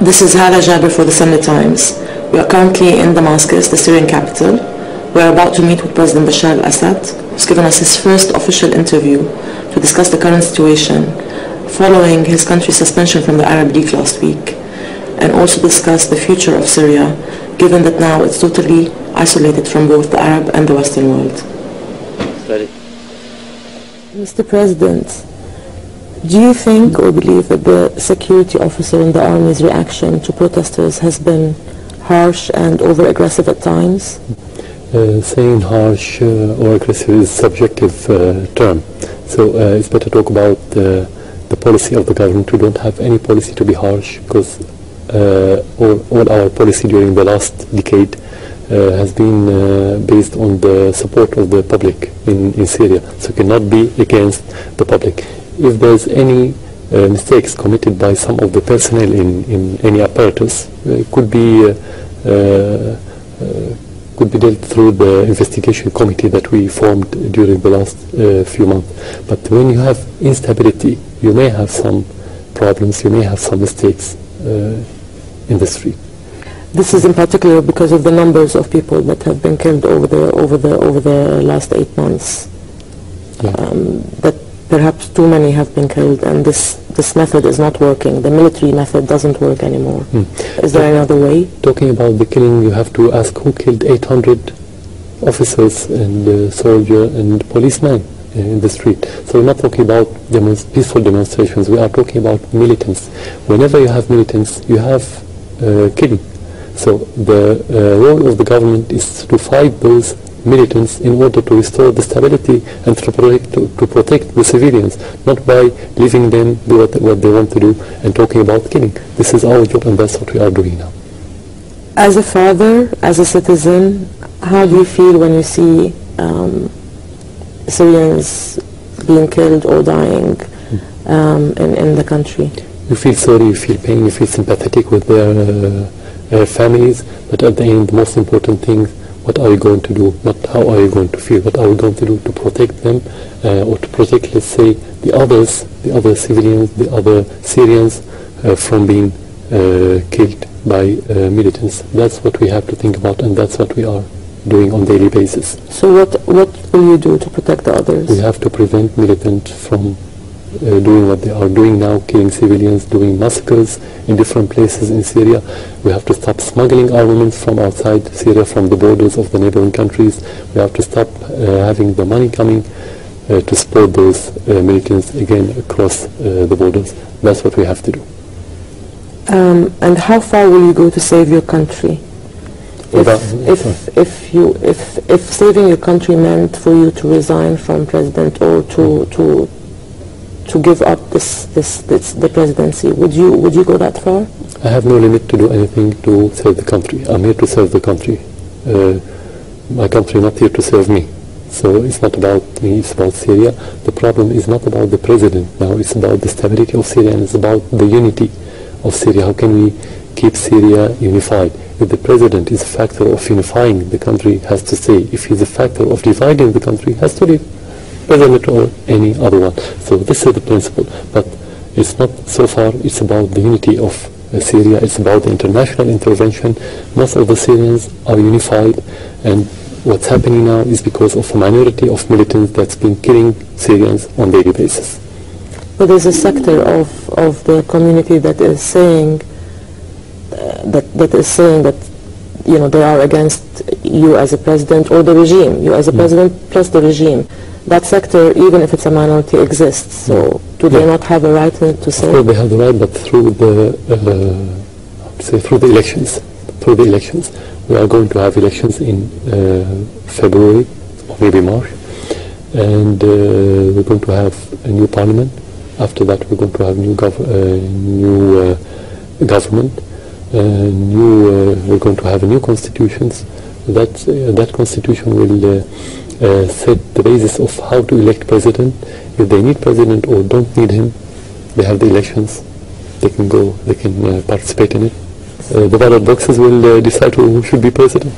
This is Hala Jaber for the Sunday Times. We are currently in Damascus, the Syrian capital. We are about to meet with President Bashar al-Assad, who's given us his first official interview to discuss the current situation following his country's suspension from the Arab League last week, and also discuss the future of Syria, given that now it's totally isolated from both the Arab and the Western world. Ready. Mr. President, do you think or believe that the security officer in the army's reaction to protesters has been harsh and over-aggressive at times? Saying harsh or aggressive is a subjective term. So it's better to talk about the policy of the government. We don't have any policy to be harsh, because all our policy during the last decade has been based on the support of the public in Syria. So it cannot be against the public. If there's any mistakes committed by some of the personnel in any apparatus, could be dealt through the investigation committee that we formed during the last few months. But when you have instability, you may have some problems, you may have some mistakes in the street. This is in particular because of the numbers of people that have been killed over the last 8 months. Yeah. That perhaps too many have been killed, and this method is not working. The military method doesn't work anymore. Is there another way? Talking about the killing, you have to ask who killed 800 officers and soldiers and policemen in the street. So we're not talking about peaceful demonstrations. We are talking about militants. Whenever you have militants, you have killing. So the role of the government is to fight those militants in order to restore the stability and to protect the civilians, not by leaving them do what they want to do and talking about killing. This is our job, and that's what we are doing now. As a father, as a citizen, how do you feel when you see Syrians being killed or dying in the country? You feel sorry, you feel pain, you feel sympathetic with their families, but at the end, the most important thing, what are you going to do, not how are you going to feel, what are we going to do to protect them, or to protect, let's say, the other civilians, the other Syrians from being killed by militants. That's what we have to think about, and that's what we are doing on a daily basis. So what will you do to protect the others? We have to prevent militants from doing what they are doing now, killing civilians, doing massacres in different places in Syria. We have to stop smuggling armaments from outside Syria, from the borders of the neighboring countries. We have to stop having the money coming to support those militants again across the borders. That's what we have to do. And how far will you go to save your country? If saving your country meant for you to resign from president or to give up the presidency, would you go that far? I have no limit to do anything to serve the country. I'm here to serve the country. My country is not here to serve me. So it's not about me, it's about Syria. The problem is not about the president now, it's about the stability of Syria, and it's about the unity of Syria. How can we keep Syria unified? If the president is a factor of unifying the country, has to stay. If he's a factor of dividing the country, has to leave. President or any other one. So this is the principle. But it's not so far, it's about the unity of Syria, it's about the international intervention. Most of the Syrians are unified, and what's happening now is because of a minority of militants that's been killing Syrians on a daily basis. But there's a sector of the community that is saying that you know, they are against you as a president or the regime, you as a president plus the regime. That sector, even if it's a minority, exists. So do they not have a right to say? Well, they have the right, but through the elections. Through the elections, we are going to have elections in February or maybe March, and we're going to have a new parliament. After that, we're going to have new government. We're going to have a new constitution. That constitution will set the basis of how to elect president. If they need president or don't need him, they have the elections. They can go. They can participate in it. The ballot boxes will decide who should be president.